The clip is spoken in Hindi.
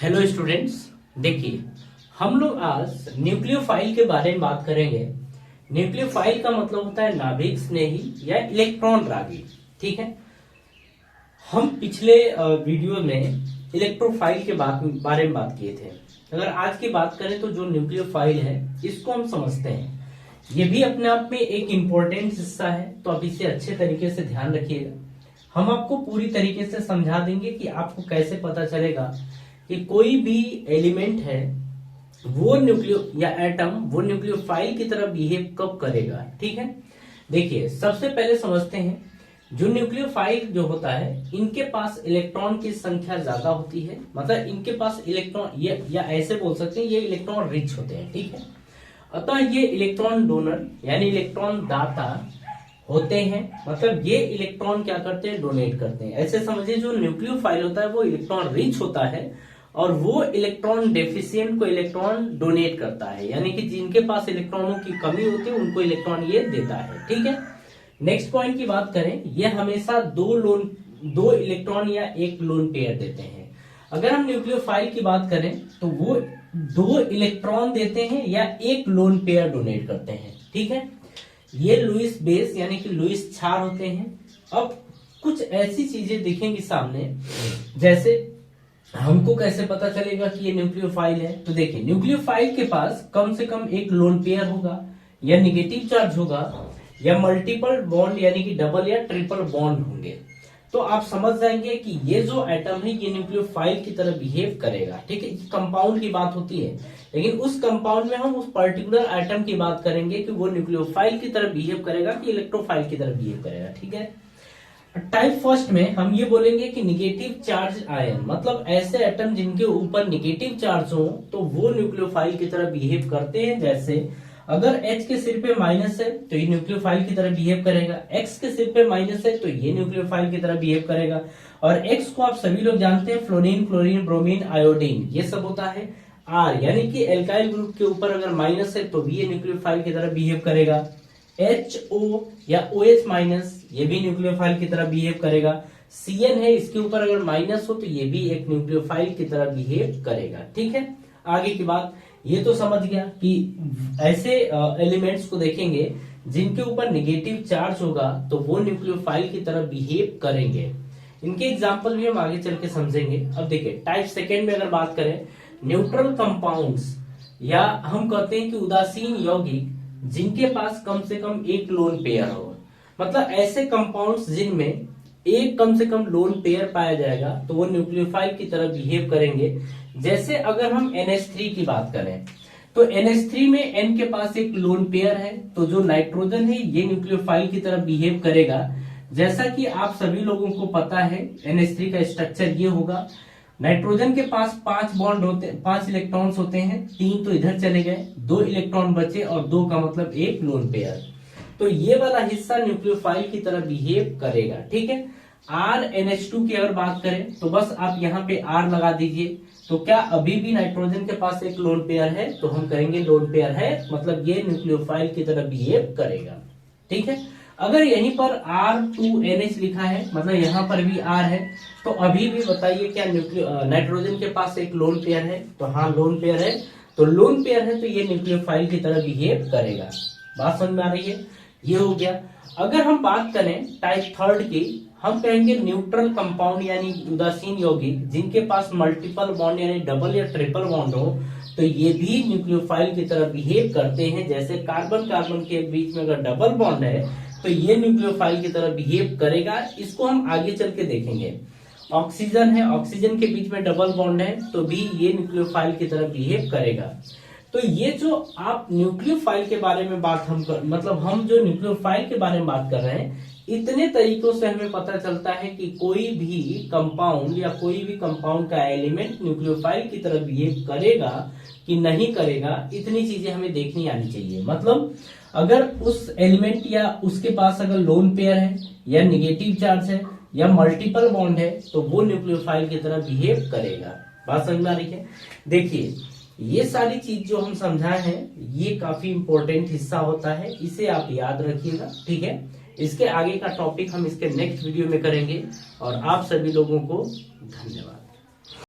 हेलो स्टूडेंट्स, देखिए हम लोग आज न्यूक्लियोफाइल के बारे में बात करेंगे। न्यूक्लियोफाइल का मतलब होता है नाभिक स्नेही या इलेक्ट्रॉन रागी। ठीक है, हम पिछले वीडियो में इलेक्ट्रोफाइल के बारे में बात किए थे। अगर आज की बात करें तो जो न्यूक्लियोफाइल है इसको हम समझते हैं। ये भी अपने आप में एक इम्पोर्टेंट हिस्सा है, तो आप इसे अच्छे तरीके से ध्यान रखिएगा। हम आपको पूरी तरीके से समझा देंगे कि आपको कैसे पता चलेगा कि कोई भी एलिमेंट है वो न्यूक्लियो या एटम वो न्यूक्लियोफाइल की तरह बिहेव कब करेगा। ठीक है, देखिए सबसे पहले समझते हैं जो न्यूक्लियोफाइल जो होता है इनके पास इलेक्ट्रॉन की संख्या ज्यादा होती है। मतलब इनके पास इलेक्ट्रॉन या ऐसे बोल सकते हैं ये इलेक्ट्रॉन रिच होते हैं। ठीक है, अतः ये इलेक्ट्रॉन डोनर यानी इलेक्ट्रॉन दाता होते हैं। मतलब ये इलेक्ट्रॉन क्या करते हैं, डोनेट करते हैं। ऐसे समझिए जो न्यूक्लियोफाइल होता है वो इलेक्ट्रॉन रिच होता है और वो इलेक्ट्रॉन डेफिशिएंट को इलेक्ट्रॉन डोनेट करता है, यानी कि जिनके पास इलेक्ट्रॉनों की कमी होती है उनको इलेक्ट्रॉन ये देता है। ठीक है, नेक्स्ट पॉइंट की बात करें, ये हमेशा दो इलेक्ट्रॉन या एक लोन पेयर देते हैं। अगर हम न्यूक्लियोफाइल की बात करें तो वो 2 इलेक्ट्रॉन देते हैं या एक लोन पेयर डोनेट करते हैं। ठीक है, ये लुईस बेस यानी कि लुईस क्षार होते हैं। अब कुछ ऐसी चीजें दिखेंगी सामने, जैसे हमको कैसे पता चलेगा कि ये न्यूक्लियोफाइल है। तो देखिए न्यूक्लियोफाइल के पास कम से कम एक लोन पेयर होगा या निगेटिव चार्ज होगा या मल्टीपल बॉन्ड यानी कि डबल या ट्रिपल बॉन्ड होंगे। तो आप समझ जाएंगे कि ये जो एटम है ये न्यूक्लियोफाइल की तरह बिहेव करेगा। ठीक है, कंपाउंड की बात होती है, लेकिन उस कंपाउंड में हम उस पर्टिकुलर एटम की बात करेंगे कि वो न्यूक्लियोफाइल की तरह बिहेव करेगा कि इलेक्ट्रोफाइल की तरह बिहेव करेगा। ठीक है, टाइप फर्स्ट में हम ये बोलेंगे कि निगेटिव चार्ज आयन, मतलब ऐसे एटम जिनके ऊपर निगेटिव चार्ज हो तो वो न्यूक्लियोफाइल की तरह बिहेव करते हैं। जैसे अगर H के सिर पे माइनस है तो ये न्यूक्लियोफाइल की तरह बिहेव करेगा, X के सिर पे माइनस है तो ये न्यूक्लियोफाइल की तरह बिहेव करेगा। और X को आप सभी लोग जानते हैं, फ्लोरीन, क्लोरीन, ब्रोमीन, आयोडीन, ये सब होता है R, यानी कि एल्काइल ग्रुप के ऊपर अगर माइनस है तो भी ये न्यूक्लियोफाइल की तरह बिहेव करेगा। HO या OH माइनस, ये भी न्यूक्लियोफाइल की तरह बिहेव करेगा। CN है, इसके ऊपर अगर माइनस हो तो ये भी एक न्यूक्लियोफाइल की तरह बिहेव करेगा। ठीक है, आगे की बात ये तो समझ गया कि ऐसे एलिमेंट्स को देखेंगे जिनके ऊपर नेगेटिव चार्ज होगा तो वो न्यूक्लियोफाइल की तरह बिहेव करेंगे। इनके एग्जांपल भी हम आगे चल के समझेंगे। अब देखिए टाइप सेकेंड में अगर बात करें, न्यूट्रल कंपाउंड्स या हम कहते हैं कि उदासीन यौगिक जिनके पास कम से कम एक लोन पेयर हो। मतलब ऐसे कंपाउंड्स जिनमें एक कम से कम लोन पेयर पाया जाएगा तो वो न्यूक्लियोफाइल की तरह बिहेव करेंगे। जैसे अगर हम NH3 की बात करें तो NH3 में N के पास एक लोन पेयर है, तो जो नाइट्रोजन है ये न्यूक्लियोफाइल की तरह बिहेव करेगा। जैसा कि आप सभी लोगों को पता है NH3 का स्ट्रक्चर ये होगा, नाइट्रोजन के पास 5 इलेक्ट्रॉन्स होते हैं, 3 तो इधर चले गए, 2 इलेक्ट्रॉन बचे और 2 का मतलब एक लोन पेयर। तो ये वाला हिस्सा न्यूक्लियोफाइल की तरह बिहेव करेगा। ठीक है, RNH2 की अगर बात करें तो बस आप यहाँ पे R लगा दीजिए। तो क्या अभी भी नाइट्रोजन के पास एक लोन पेयर है, तो हम कहेंगे लोन पेयर है, मतलब ये न्यूक्लियोफाइल की तरह बिहेव करेगा। ठीक है, अगर यहीं पर R2NH लिखा है, मतलब यहाँ पर भी R है, तो अभी भी बताइए क्या नाइट्रोजन के पास एक लोन पेयर है? तो हाँ लोन पेयर है, तो लोन पेयर है तो ये न्यूक्लियोफाइल की तरह बिहेव करेगा। बात समझ में आ रही है? ये हो गया। अगर हम बात करें टाइप थर्ड की, हम कहेंगे न्यूट्रल कंपाउंड यानी उदासीन यौगिक जिनके पास मल्टीपल बॉन्ड यानी डबल या ट्रिपल बॉन्ड हो तो ये भी न्यूक्लियोफाइल की तरह बिहेव करते हैं। जैसे कार्बन कार्बन के बीच में अगर डबल बॉन्ड है तो ये न्यूक्लियोफाइल की तरह बिहेव करेगा। इसको हम आगे चल के देखेंगे। ऑक्सीजन है, ऑक्सीजन के बीच में डबल बॉन्ड है तो भी ये न्यूक्लियोफाइल की तरह बिहेव करेगा। तो ये जो आप न्यूक्लियोफाइल के बारे में बात हम जो न्यूक्लियोफाइल के बारे में बात कर रहे हैं, इतने तरीकों से हमें पता चलता है कि कोई भी कंपाउंड या कोई भी कंपाउंड का एलिमेंट न्यूक्लियोफाइल की तरह बिहेव करेगा कि नहीं करेगा, इतनी चीजें हमें देखनी आनी चाहिए। मतलब अगर उस एलिमेंट या उसके पास अगर लोन पेयर है या निगेटिव चार्ज है या मल्टीपल बॉन्ड है तो वो न्यूक्लियोफाइल की तरह बिहेव करेगा। बात समझ में आ रही है? देखिए ये सारी चीज जो हम समझाए हैं ये काफी इंपॉर्टेंट हिस्सा होता है, इसे आप याद रखिएगा। ठीक है, इसके आगे का टॉपिक हम इसके नेक्स्ट वीडियो में करेंगे और आप सभी लोगों को धन्यवाद।